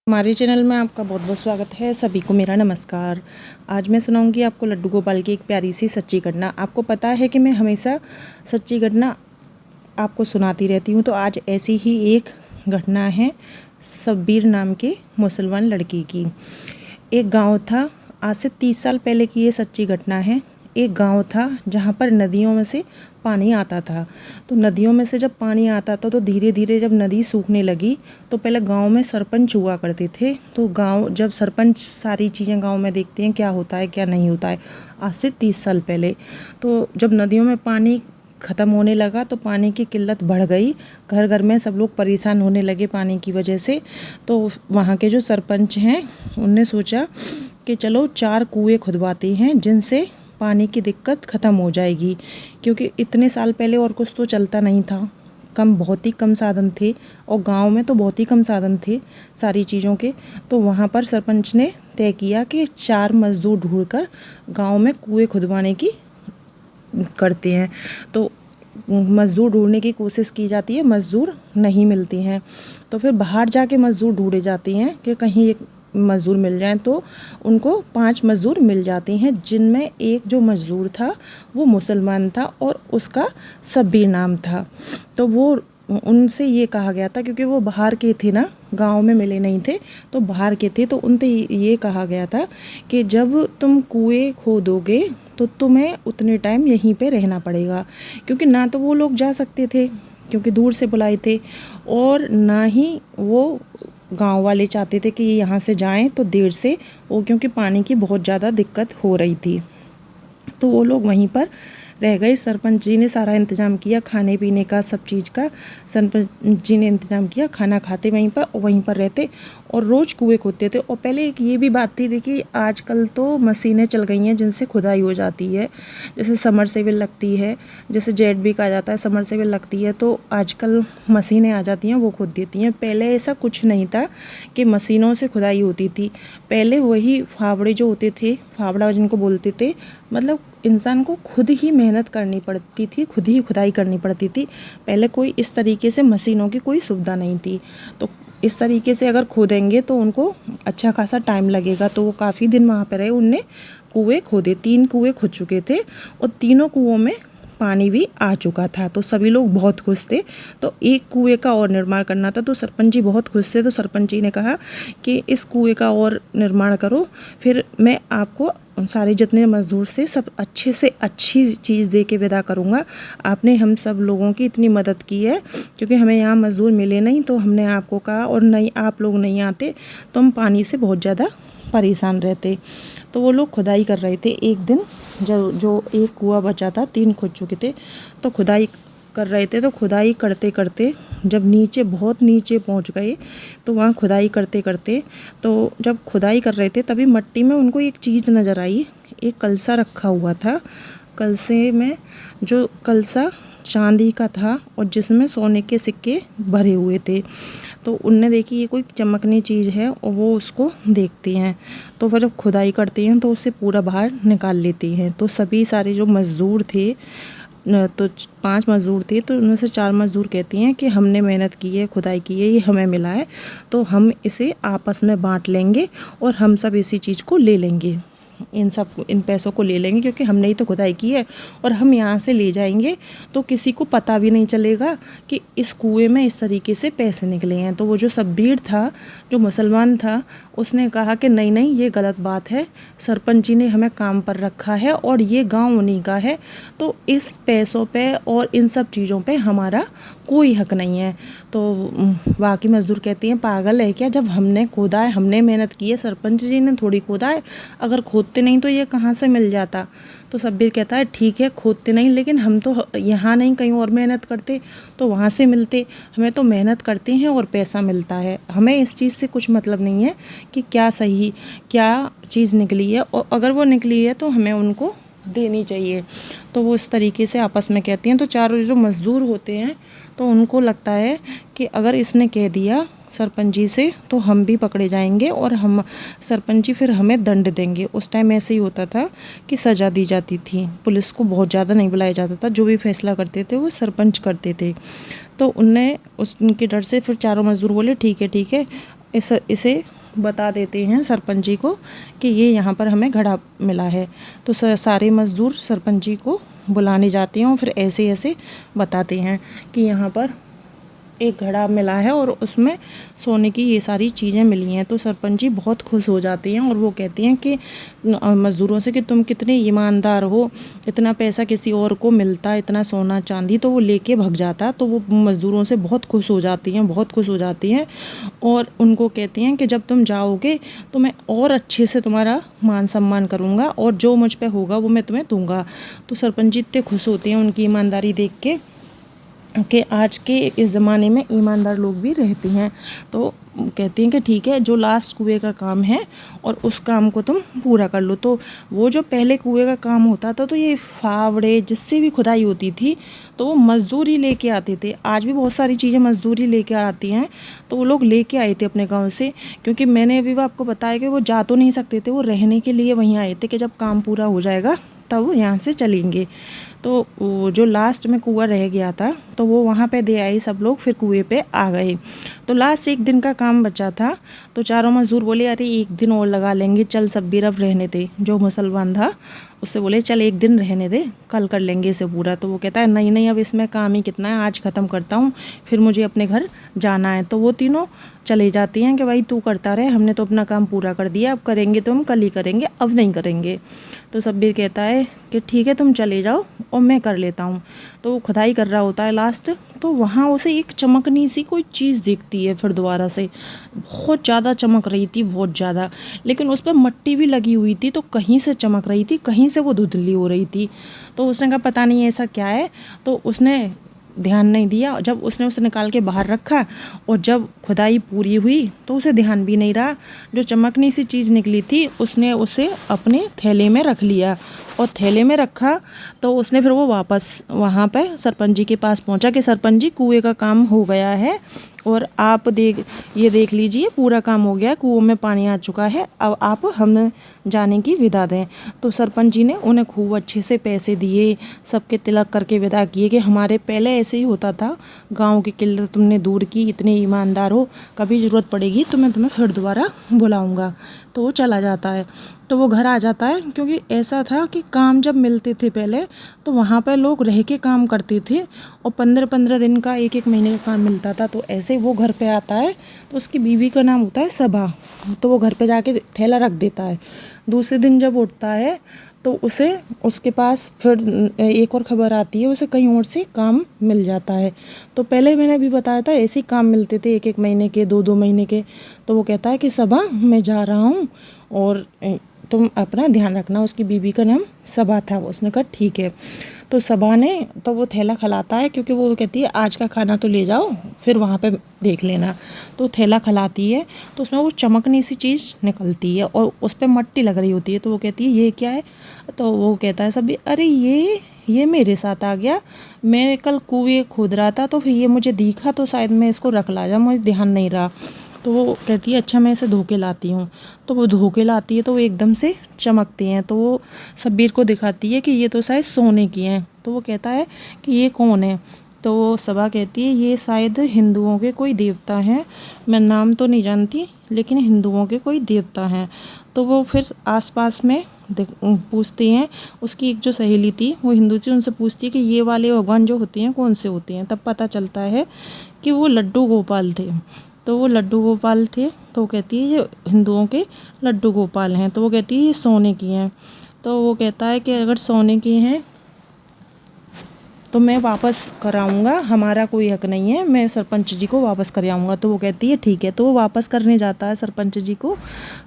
हमारे चैनल में आपका बहुत बहुत स्वागत है। सभी को मेरा नमस्कार। आज मैं सुनाऊंगी आपको लड्डू गोपाल की एक प्यारी सी सच्ची घटना। आपको पता है कि मैं हमेशा सच्ची घटना आपको सुनाती रहती हूँ, तो आज ऐसी ही एक घटना है शब्बीर नाम के मुसलमान लड़के की। एक गांव था, आज से 30 साल पहले की ये सच्ची घटना है। एक गांव था जहाँ पर नदियों में से पानी आता था। तो नदियों में से जब पानी आता था तो धीरे धीरे जब नदी सूखने लगी तो पहले गांव में सरपंच हुआ करते थे। तो गांव जब सरपंच सारी चीज़ें गांव में देखते हैं क्या होता है क्या नहीं होता है, आज से 30 साल पहले। तो जब नदियों में पानी ख़त्म होने लगा तो पानी की किल्लत बढ़ गई, घर घर में सब लोग परेशान होने लगे पानी की वजह से। तो वहाँ के जो सरपंच हैं उनने सोचा कि चलो 4 कुएँ खुदवाते हैं जिनसे पानी की दिक्कत ख़त्म हो जाएगी, क्योंकि इतने साल पहले और कुछ तो चलता नहीं था, बहुत ही कम साधन थे और गांव में तो बहुत ही कम साधन थे सारी चीज़ों के। तो वहाँ पर सरपंच ने तय किया कि 4 मज़दूर ढूंढकर गांव में कुएं खुदवाने की करते हैं। तो मज़दूर ढूंढने की कोशिश की जाती है, मज़दूर नहीं मिलते हैं। तो फिर बाहर जाके मज़दूर ढूंढे जाते हैं कि कहीं एक मज़दूर मिल जाए। तो उनको 5 मज़दूर मिल जाते हैं, जिनमें एक जो मज़दूर था वो मुसलमान था और उसका शब्बीर नाम था। तो वो उनसे ये कहा गया था, क्योंकि वो बाहर के थे ना, गांव में मिले नहीं थे तो बाहर के थे, तो उनसे ये कहा गया था कि जब तुम कुएं खोदोगे तो तुम्हें उतने टाइम यहीं पे रहना पड़ेगा, क्योंकि ना तो वो लोग जा सकते थे क्योंकि दूर से बुलाए थे, और ना ही वो गांव वाले चाहते थे कि यहाँ से जाएं तो देर से, वो क्योंकि पानी की बहुत ज़्यादा दिक्कत हो रही थी। तो वो लोग वहीं पर रह गए। सरपंच जी ने सारा इंतज़ाम किया, खाने पीने का, सब चीज़ का सरपंच जी ने इंतज़ाम किया। खाना खाते वहीं पर रहते और रोज़ कुएं खोदते थे। और पहले एक ये भी बात थी, देखिए आजकल तो मशीनें चल गई हैं जिनसे खुदाई हो जाती है, जैसे समरसेबल लगती है, जैसे जेट भी कहा जाता है, समरसेबल लगती है। तो आजकल मशीनें आ जाती हैं, वो खोद देती हैं। पहले ऐसा कुछ नहीं था कि मशीनों से खुदाई होती थी। पहले वही फावड़े जो होते थे, फावड़ा जिनको बोलते थे, मतलब इंसान को खुद ही मेहनत करनी पड़ती थी, खुद ही खुदाई करनी पड़ती थी। पहले कोई इस तरीके से मशीनों की कोई सुविधा नहीं थी। तो इस तरीके से अगर खोदेंगे तो उनको अच्छा खासा टाइम लगेगा। तो वो काफ़ी दिन वहाँ पर रहे, उनने कुएं खोदे, 3 कुएं खोद चुके थे और तीनों कुओं में पानी भी आ चुका था। तो सभी लोग बहुत खुश थे। तो एक कुएं का और निर्माण करना था, तो सरपंच जी बहुत खुश थे। तो सरपंच जी ने कहा कि इस कुएं का और निर्माण करो, फिर मैं आपको सारे जितने मज़दूर से सब अच्छे से अच्छी चीज़ दे के विदा करूँगा। आपने हम सब लोगों की इतनी मदद की है, क्योंकि हमें यहाँ मज़दूर मिले नहीं, तो हमने आपको कहा, और नहीं आप लोग नहीं आते तो हम पानी से बहुत ज़्यादा परेशान रहते। तो वो लोग खुदाई कर रहे थे। एक दिन जो एक कुआं बचा था, 3 खुद चुके थे, तो खुदाई कर रहे थे। तो खुदाई करते करते जब नीचे, बहुत नीचे पहुंच गए, तो वहाँ खुदाई करते करते, तो जब खुदाई कर रहे थे तभी मिट्टी में उनको एक चीज़ नज़र आई। एक कलसा रखा हुआ था। कलसे में, जो कलसा चांदी का था और जिसमें सोने के सिक्के भरे हुए थे। तो उनने देखी ये कोई चमकनी चीज़ है और वो उसको देखते हैं। तो फिर जब खुदाई करते हैं तो उसे पूरा बाहर निकाल लेते हैं। तो सभी सारे जो मज़दूर थे, तो 5 मज़दूर थे, तो उनमें से 4 मज़दूर कहती हैं कि हमने मेहनत की है, खुदाई की है, ये हमें मिला है, तो हम इसे आपस में बांट लेंगे और हम सब इसी चीज़ को ले लेंगे, इन पैसों को ले लेंगे, क्योंकि हमने ही तो खुदाई की है और हम यहाँ से ले जाएंगे तो किसी को पता भी नहीं चलेगा कि इस कुएं में इस तरीके से पैसे निकले हैं। तो वो जो शब्बीर था, जो मुसलमान था, उसने कहा कि नहीं नहीं, ये गलत बात है, सरपंच जी ने हमें काम पर रखा है और ये गांव उन्हीं का है, तो इस पैसों पे और इन सब चीज़ों पे हमारा कोई हक नहीं है। तो बाकी मज़दूर कहती हैं पागल है क्या, जब हमने खोदा है, हमने मेहनत की है, सरपंच जी ने थोड़ी खोदा है, अगर खोदते नहीं तो ये कहाँ से मिल जाता। तो शब्बीर कहता है ठीक है खोदते नहीं, लेकिन हम तो यहाँ नहीं कहीं और मेहनत करते तो वहाँ से मिलते, हमें तो मेहनत करते हैं और पैसा मिलता है, हमें इस चीज़ से कुछ मतलब नहीं है कि क्या सही क्या चीज़ निकली है, और अगर वो निकली है तो हमें उनको देनी चाहिए। तो वो इस तरीके से आपस में कहती हैं। तो 4 जो मज़दूर होते हैं, तो उनको लगता है कि अगर इसने कह दिया सरपंच जी से तो हम भी पकड़े जाएंगे और हम, सरपंच जी फिर हमें दंड देंगे। उस टाइम ऐसे ही होता था कि सज़ा दी जाती थी, पुलिस को बहुत ज़्यादा नहीं बुलाया जाता था, जो भी फैसला करते थे वो सरपंच करते थे। तो उनके डर से फिर 4 मज़दूर बोले ठीक है इसे बता देते हैं सरपंच जी को कि ये यहाँ पर हमें घड़ा मिला है। तो सारे मज़दूर सरपंच जी को बुलाने जाते हैं और फिर ऐसे ऐसे बताते हैं कि यहाँ पर एक घड़ा मिला है और उसमें सोने की ये सारी चीज़ें मिली हैं। तो सरपंच जी बहुत खुश हो जाते हैं और वो कहते हैं कि मज़दूरों से कि तुम कितने ईमानदार हो, इतना पैसा किसी और को मिलता, इतना सोना चांदी तो वो लेके भाग जाता। तो वो मज़दूरों से बहुत खुश हो जाती हैं, बहुत खुश हो जाती हैं और उनको कहती हैं कि जब तुम जाओगे तो मैं और अच्छे से तुम्हारा मान सम्मान करूँगा और जो मुझ पर होगा वो मैं तुम्हें दूँगा। तो सरपंच जी इतने खुश होते हैं उनकी ईमानदारी देख के कि आज के इस ज़माने में ईमानदार लोग भी रहते हैं। तो कहती हैं कि ठीक है, जो लास्ट कुएं का काम है और उस काम को तुम पूरा कर लो। तो वो जो पहले कुएं का काम होता था तो ये फावड़े जिससे भी खुदाई होती थी तो वो मज़दूर ही लेके आते थे। आज भी बहुत सारी चीज़ें मज़दूर ही लेके आती हैं, तो वो लोग लेके आए थे अपने गाँव से, क्योंकि मैंने अभी आपको बताया कि वो जा तो नहीं सकते थे, वो रहने के लिए वहीं आए थे कि जब काम पूरा हो जाएगा तब वो यहाँ से चलेंगे। तो वो जो लास्ट में कुआं रह गया था तो वो वहाँ पे दे आई सब लोग, फिर कुएं पे आ गए। तो लास्ट एक दिन का काम बचा था तो चारों मज़दूर बोले अरे एक दिन और लगा लेंगे, चल सब्बीर अब रहने दे। जो मुसलमान था उससे बोले चल एक दिन रहने दे, कल कर लेंगे इसे पूरा। तो वो कहता है नहीं नहीं, अब इसमें काम ही कितना है, आज ख़त्म करता हूँ, फिर मुझे अपने घर जाना है। तो वो तीनों चले जाती हैं कि भाई तू करता रहे, हमने तो अपना काम पूरा कर दिया, अब करेंगे तो हम कल ही करेंगे, अब नहीं करेंगे। तो सब्बीर कहता है कि ठीक है तुम चले जाओ और मैं कर लेता हूँ। तो वो खुदाई कर रहा होता है लास्ट, तो वहाँ उसे एक चमकनी सी कोई चीज़ दिखती है फिर दोबारा से, बहुत ज़्यादा चमक रही थी, बहुत ज़्यादा, लेकिन उस पर मट्टी भी लगी हुई थी तो कहीं से चमक रही थी, कहीं से वो धुंधली हो रही थी। तो उसने कहा पता नहीं ऐसा क्या है, तो उसने ध्यान नहीं दिया। जब उसने उसे निकाल के बाहर रखा और जब खुदाई पूरी हुई तो उसे ध्यान भी नहीं रहा, जो चमकनी सी चीज़ निकली थी उसने उसे अपने थैले में रख लिया और थैले में रखा। तो उसने फिर वो वापस वहाँ पे सरपंच जी के पास पहुँचा कि सरपंच जी कुएं का काम हो गया है और आप ये देख लीजिए पूरा काम हो गया, कुओं में पानी आ चुका है, अब आप हमें जाने की विदा दें। तो सरपंच जी ने उन्हें खूब अच्छे से पैसे दिए, सबके तिलक करके विदा किए कि हमारे पहले ऐसे ही होता था, गांव की किल्लत तुमने दूर की, इतने ईमानदार हो, कभी ज़रूरत पड़ेगी तो मैं तुम्हें फिर दोबारा बुलाऊंगा। तो वो चला जाता है। तो वो घर आ जाता है, क्योंकि ऐसा था कि काम जब मिलते थे पहले तो वहाँ पर लोग रह के काम करते थे और 15-15 दिन का, 1-1 महीने का काम मिलता था। तो ऐसे वो घर पे आता है तो उसकी बीवी का नाम होता है सबा। तो वो घर पे जाके थैला रख देता है। दूसरे दिन जब उठता है तो उसे उसके पास फिर एक और ख़बर आती है, उसे कहीं और से काम मिल जाता है। तो पहले मैंने भी बताया था ऐसे ही काम मिलते थे 1-1 महीने के, 2-2 महीने के। तो वो कहता है कि सबा मैं जा रहा हूँ और तुम अपना ध्यान रखना। उसकी बीवी का नाम सबा था। उसने कहा ठीक है। तो सबा ने तो वो थैला खिलाता है, क्योंकि वो कहती है आज का खाना तो ले जाओ, फिर वहाँ पे देख लेना। तो थैला खिलाती है तो उसमें वो चमकनी सी चीज़ निकलती है और उस पर मट्टी लग रही होती है। तो वो कहती है ये क्या है? तो वो कहता है सभी अरे ये मेरे साथ आ गया, मैं कल कुएं खोद रहा था तो फिर ये मुझे दिखा तो शायद मैं इसको रख लाया, मुझे ध्यान नहीं रहा। तो वो कहती है अच्छा मैं इसे धो के लाती हूँ। तो वो धो के लाती है तो वो एकदम से चमकती हैं। तो वो सब्बीर को दिखाती है कि ये तो शायद सोने की हैं। तो वो कहता है कि ये कौन है? तो वो सबा कहती है ये शायद हिंदुओं के कोई देवता हैं, मैं नाम तो नहीं जानती लेकिन हिंदुओं के कोई देवता हैं। तो वो फिर आसपास में पूछते हैं, उसकी एक जो सहेली थी वो हिंदू थी, उनसे पूछती है कि ये वाले भगवान जो होते हैं कौन से होते हैं। तब पता चलता है कि वो लड्डू गोपाल थे। तो वो लड्डू गोपाल थे। तो वो कहती है ये हिंदुओं के लड्डू गोपाल हैं। तो वो कहती है ये सोने की हैं। तो वो कहता है कि अगर सोने की हैं तो मैं वापस कराऊंगा, हमारा कोई हक नहीं है, मैं सरपंच जी को वापस कर आऊँगा। तो वो कहती है ठीक है। तो वो वापस करने जाता है सरपंच जी को।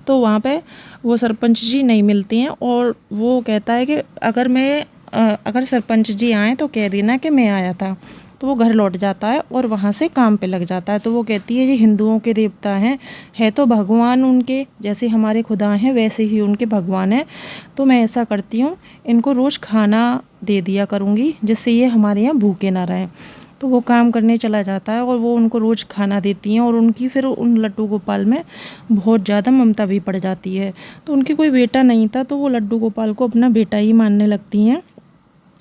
तो वहाँ पे वो सरपंच जी नहीं मिलते हैं और वो कहता है कि अगर सरपंच जी आएँ तो कह देना कि मैं आया था। तो वो घर लौट जाता है और वहाँ से काम पे लग जाता है। तो वो कहती है ये हिंदुओं के देवता हैं, है तो भगवान उनके जैसे हमारे खुदा हैं वैसे ही उनके भगवान हैं। तो मैं ऐसा करती हूँ, इनको रोज़ खाना दे दिया करूँगी जिससे ये हमारे यहाँ भूखे ना रहें। तो वो काम करने चला जाता है और वो उनको रोज़ खाना देती हैं और उनकी फिर उन लड्डू गोपाल में बहुत ज़्यादा ममता भी पड़ जाती है। तो उनकी कोई बेटा नहीं था तो वो लड्डू गोपाल को अपना बेटा ही मानने लगती हैं,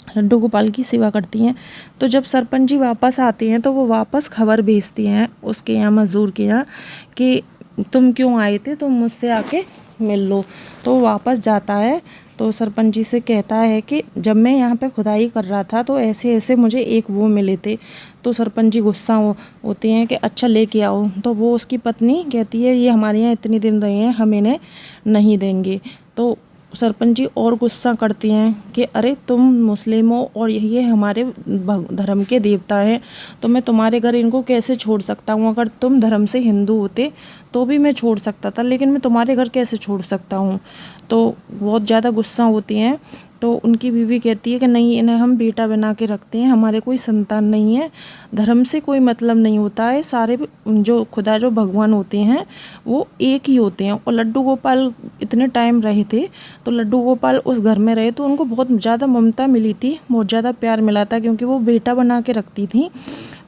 लड्डू गोपाल की सेवा करती हैं। तो जब सरपंच जी वापस आते हैं तो वो वापस खबर भेजती हैं उसके यहाँ मज़दूर के यहाँ कि तुम क्यों आए थे, तुम मुझसे आके मिल लो। तो वापस जाता है तो सरपंच जी से कहता है कि जब मैं यहाँ पे खुदाई कर रहा था तो ऐसे ऐसे मुझे एक वो मिले थे। तो सरपंच जी गुस्सा होते हैं कि अच्छा लेके आओ। तो वो उसकी पत्नी कहती है ये हमारे यहाँ इतने दिन रहे हैं, हम इन्हें नहीं देंगे। तो सरपंच जी और गुस्सा करते हैं कि अरे तुम मुस्लिम हो और ये हमारे धर्म के देवता हैं, तो मैं तुम्हारे घर इनको कैसे छोड़ सकता हूँ। अगर तुम धर्म से हिंदू होते तो भी मैं छोड़ सकता था, लेकिन मैं तुम्हारे घर कैसे छोड़ सकता हूँ। तो बहुत ज़्यादा गुस्सा होती हैं। तो उनकी बीवी कहती है कि नहीं, इन्हें हम बेटा बना के रखते हैं, हमारे कोई संतान नहीं है, धर्म से कोई मतलब नहीं होता है, सारे जो खुदा जो भगवान होते हैं वो एक ही होते हैं। और लड्डू गोपाल इतने टाइम रहे थे, तो लड्डू गोपाल उस घर में रहे तो उनको बहुत ज़्यादा ममता मिली थी, बहुत ज़्यादा प्यार मिला था, क्योंकि वो बेटा बना के रखती थी।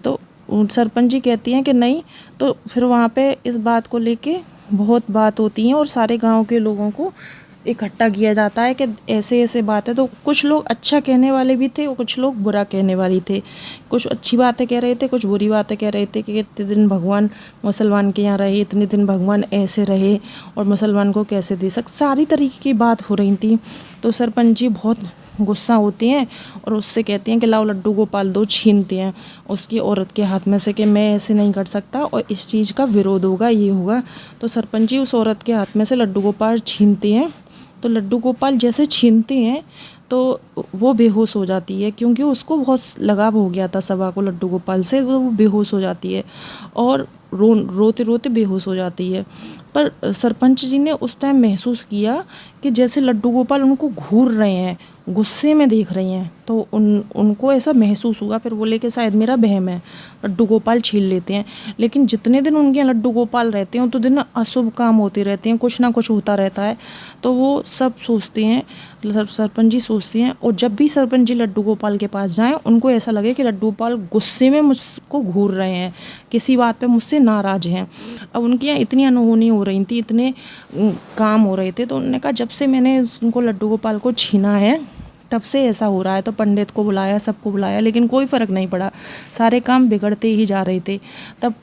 तो सरपंच जी कहती हैं कि नहीं। तो फिर वहाँ पे इस बात को लेके बहुत बात होती है और सारे गांव के लोगों को इकट्ठा किया जाता है कि ऐसे ऐसे बात है। तो कुछ लोग अच्छा कहने वाले भी थे और कुछ लोग बुरा कहने वाले थे। कुछ अच्छी बातें कह रहे थे, कुछ बुरी बातें कह रहे थे कि इतने दिन भगवान मुसलमान के यहाँ रहे, इतने दिन भगवान ऐसे रहे और मुसलमान को कैसे दे सारी तरीके की बात हो रही थी। तो सरपंच जी बहुत गुस्सा होती हैं और उससे कहती हैं कि लाओ लड्डू गोपाल दो। छीनते हैं उसकी औरत के हाथ में से कि मैं ऐसे नहीं कर सकता और इस चीज़ का विरोध होगा, ये होगा। तो सरपंच जी उस औरत के हाथ में से लड्डू गोपाल छीनते हैं। तो लड्डू गोपाल जैसे छीनते हैं तो वो बेहोश हो जाती है, क्योंकि उसको बहुत लगाव हो गया था सभा को लड्डू गोपाल से। तो वो बेहोश हो जाती है और रोते रोते बेहोश हो जाती है। पर सरपंच जी ने उस टाइम महसूस किया कि जैसे लड्डू गोपाल उनको घूर रहे हैं, गुस्से में देख रही हैं। तो उनको ऐसा महसूस हुआ। फिर बोले कि शायद मेरा वहम है, लड्डू गोपाल छीन लेते हैं। लेकिन जितने दिन उनके यहाँ लड्डू गोपाल रहते हैं तो दिन अशुभ काम होते रहते हैं, कुछ ना कुछ होता रहता है। तो वो सब सोचते हैं, सरपंच जी सोचते हैं। और जब भी सरपंच जी लड्डू गोपाल के पास जाएं, उनको ऐसा लगे कि लड्डू गोपाल गुस्से में मुझको घूर रहे हैं, किसी बात पे मुझसे नाराज़ हैं। अब उनके यहाँ इतनी अनहोनी हो रही थी, इतने काम हो रहे थे। तो उन्होंने कहा जब से मैंने उनको लड्डू गोपाल को छीना है तब से ऐसा हो रहा है। तो पंडित को बुलाया, सबको बुलाया, लेकिन कोई फ़र्क नहीं पड़ा, सारे काम बिगड़ते ही जा रहे थे। तब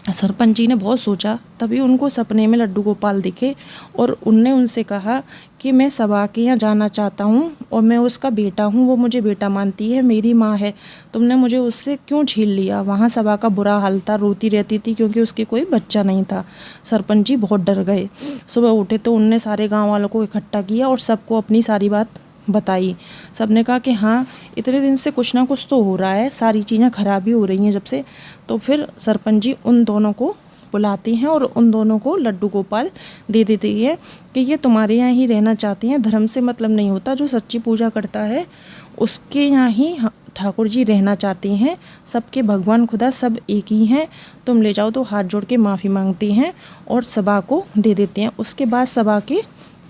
सरपंच जी ने बहुत सोचा, तभी उनको सपने में लड्डू गोपाल दिखे और उनने उनसे कहा कि मैं सभा के यहाँ जाना चाहता हूँ और मैं उसका बेटा हूँ, वो मुझे बेटा मानती है, मेरी माँ है, तुमने मुझे उससे क्यों छीन लिया। वहाँ सभा का बुरा हाल था, रोती रहती थी क्योंकि उसके कोई बच्चा नहीं था। सरपंच जी बहुत डर गए। सुबह उठे तो उनने सारे गाँव वालों को इकट्ठा किया और सबको अपनी सारी बात बताई। सबने कहा कि हाँ, इतने दिन से कुछ ना कुछ तो हो रहा है, सारी चीज़ें खराबी हो रही हैं जब से। तो फिर सरपंच जी उन दोनों को बुलाती हैं और उन दोनों को लड्डू गोपाल दे देती है कि ये तुम्हारे यहाँ ही रहना चाहती हैं, धर्म से मतलब नहीं होता, जो सच्ची पूजा करता है उसके यहाँ ही ठाकुर जी रहना चाहती हैं, सबके भगवान खुदा सब एक ही हैं, तुम ले जाओ। तो हाथ जोड़ के माफ़ी मांगती हैं और सभा को दे देते हैं। उसके बाद सभा के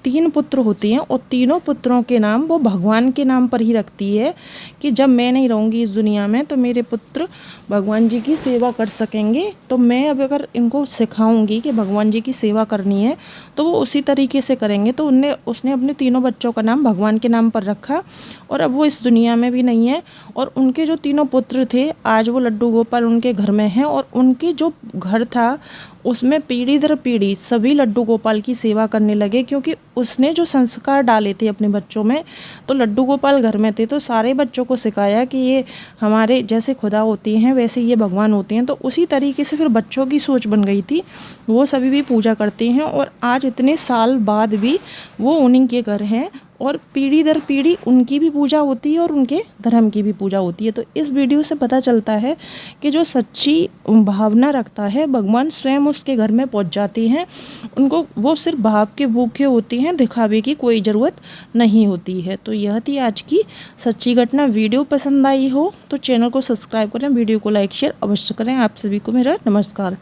3 पुत्र होते हैं और तीनों पुत्रों के नाम वो भगवान के नाम पर ही रखती है कि जब मैं नहीं रहूँगी इस दुनिया में तो मेरे पुत्र भगवान जी की सेवा कर सकेंगे। तो मैं अब अगर इनको सिखाऊंगी कि भगवान जी की सेवा करनी है तो वो उसी तरीके से करेंगे। तो उसने अपने तीनों बच्चों का नाम भगवान के नाम पर रखा और अब वो इस दुनिया में भी नहीं है। और उनके जो तीनों पुत्र थे, आज वो लड्डू गोपाल उनके घर में हैं और उनके जो घर था उसमें पीढ़ी दर पीढ़ी सभी लड्डू गोपाल की सेवा करने लगे, क्योंकि उसने जो संस्कार डाले थे अपने बच्चों में। तो लड्डू गोपाल घर में थे तो सारे बच्चों को सिखाया कि ये हमारे जैसे खुदा होती हैं वैसे ये भगवान होते हैं। तो उसी तरीके से फिर बच्चों की सोच बन गई थी, वो सभी भी पूजा करते हैं और आज इतने साल बाद भी वो उन्हीं के घर हैं और पीढ़ी दर पीढ़ी उनकी भी पूजा होती है और उनके धर्म की भी पूजा होती है। तो इस वीडियो से पता चलता है कि जो सच्ची भावना रखता है भगवान स्वयं उसके घर में पहुंच जाती हैं। उनको वो सिर्फ भाव के भूखे होती हैं, दिखावे की कोई ज़रूरत नहीं होती है। तो यह थी आज की सच्ची घटना। वीडियो पसंद आई हो तो चैनल को सब्सक्राइब करें, वीडियो को लाइक शेयर अवश्य करें। आप सभी को मेरा नमस्कार।